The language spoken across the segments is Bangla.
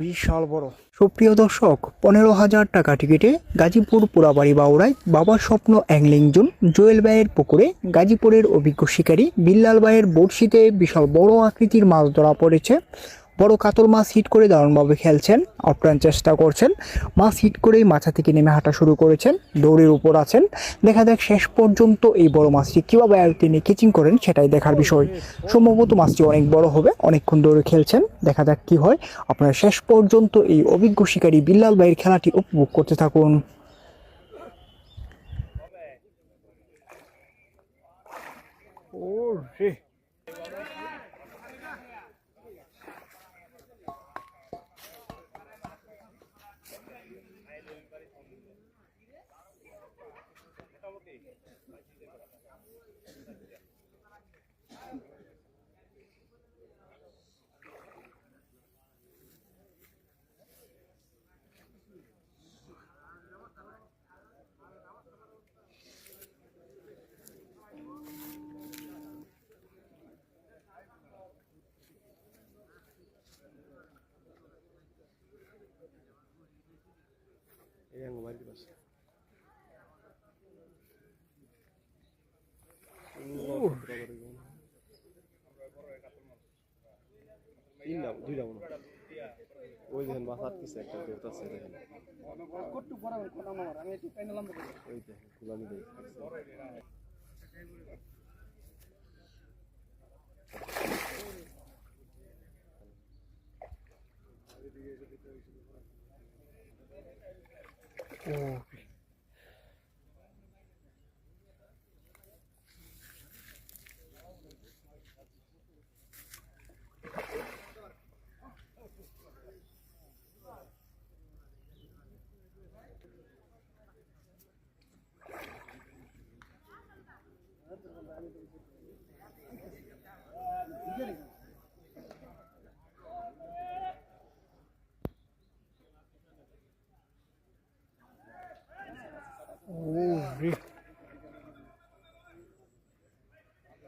বিশাল বড়। সুপ্রিয় দর্শক, 15,000 টাকা টিকিটে গাজীপুর পোড়াবাড়ি বাউড়ায় বাবার স্বপ্ন অ্যাংলিং জোন জুয়েল ভাইয়ের পুকুরে গাজীপুরের অভিজ্ঞ শিকারী বিল্লাল ভাইয়ের বড়শিতে বিশাল বড় আকৃতির মাছ ধরা পড়েছে। বড় কাতল মাছ হিট করে দারুণভাবে খেলছেন, আপ্রাণ চেষ্টা করছেন। মাছ হিট করেই মাথা থেকে নেমে হাঁটা শুরু করেছেন, দৌড়ের উপর আছেন। দেখা যাক শেষ পর্যন্ত এই বড় মাছটি কীভাবে তিনি ক্যাচিং করেন, সেটাই দেখার বিষয়। সম্ভবত মাছটি অনেক বড় হবে, অনেকক্ষণ দৌড়ে খেলছেন। দেখা যাক কি হয়। আপনারা শেষ পর্যন্ত এই অভিজ্ঞ শিকারী বিল্লাল ভাইয়ের খেলাটি উপভোগ করতে থাকুন। ওই দেখেন মাছ আটকেছে, একটা দৌড়াচ্ছে দেখেন, ওই দেখেন গুলামি দেয়।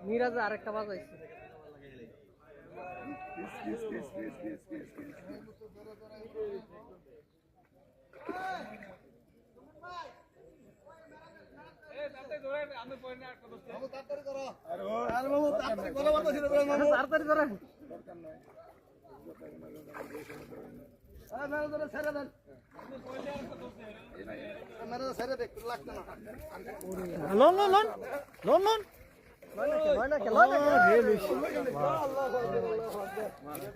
মিরাজে আরেকটা বাজাইছে। Loan loan loan loan loan